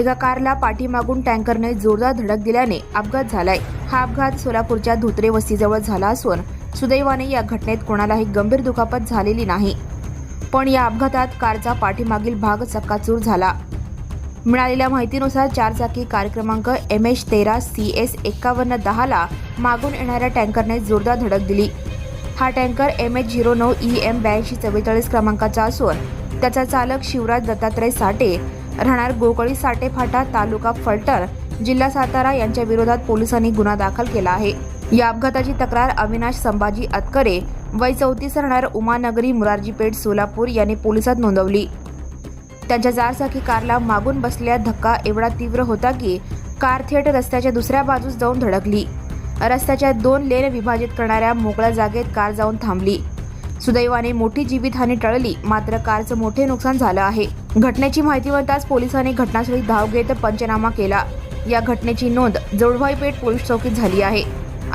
एका कारला पाठीमागून टँकरने जोरदार धडक दिल्याने अपघात झालाय। हा अपघात सोलापूरच्या धोत्रे वस्तीजवळ झाला असून सुदैवाने या घटनेत कोणालाही गंभीर दुखापत झालेली नाही। पण या अपघातात कारचा पाठीमागील भाग चक्काचूर झाला। मिळालेल्या माहितीनुसार 4 चाकी कार क्रमांक MH13 CS 5110 ला मागून येणाऱ्या टँकरने जोरदार धडक दिली। हा टँकर MH09 EM 8244 क्रमांकाचा असून त्याचा चालक शिवराज दत्तात्रय साठे राहणार गोकळी साठे फाटा तालुका फलटण जिल्हा सातारा यांच्या विरोधात पोलिसांनी गुन्हा दाखल केला आहे। या अपघाताची तक्रार अविनाश संभाजी अतकरे वय 34 राहणार उमानगरी मुरारजीपेठ सोलापूर यांनी पोलिसात नोंदवली। त्यांच्या 4 चाकी कारला मागून बसलेला धक्का एवढा तीव्र होता की कार थेट रस्त्याच्या दुसऱ्या बाजूस जाऊन धडकली। रस्त्याच्या 2 लेन विभाजित करणाऱ्या मोकळ्या जागेत कार जाऊन थांबली। सुदैवाने मोठी जीवितहानी टळली, मात्र कारचं मोठे नुकसान झालं आहे। घटनेची माहिती मिळताच पोलिसांनी घटनास्थळी धाव घेत पंचनामा केला। या घटनेची नोंद जोडभाई पेठ पोलीस चौकीत झाली आहे।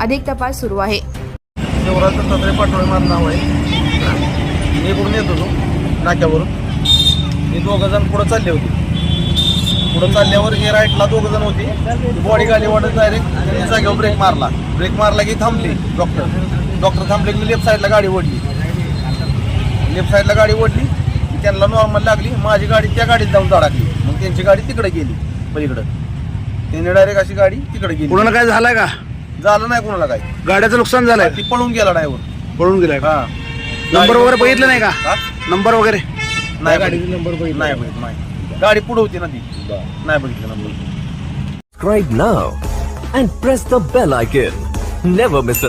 अधिक तपास सुरू आहे। शिवराज दत्तात्रय पाटोळे माझं नाव आहे। मी इकडून येत होतो नाक्यावरून। मी 2 जण पुढे चालले होते। पुढे चालल्यावर हे राईटला 2 जण होते। बॉडी गाडी वाढत डायरेक्ट जागेवर ब्रेक मारला की थांबली। डॉक्टर थांबले की लेफ्ट साईडला गाडी ओढली। की त्यांना नॉर्मल लागली। माझी गाडी त्या गाडीत जाऊन धडकली। मग त्यांची गाडी तिकडे गेली पलीकडे। त्यांनी डायरेक्ट अशी गाडी तिकडे गेली। कोणाला काय झालंय का? झालं नाही कोणाला काय। गाड्याचं नुकसान झालंय। ती पळून गेला ड्रायव्हर। पळून गेलाय का? हा, नंबर वगैरे बघितलं नाही का? नंबर वगैरे नाही गाडीचा नंबर बघितला नाही। गाडी पुढे होती ना ती, नाही बघितलं number. Subscribe now and press the bell icon. Never miss an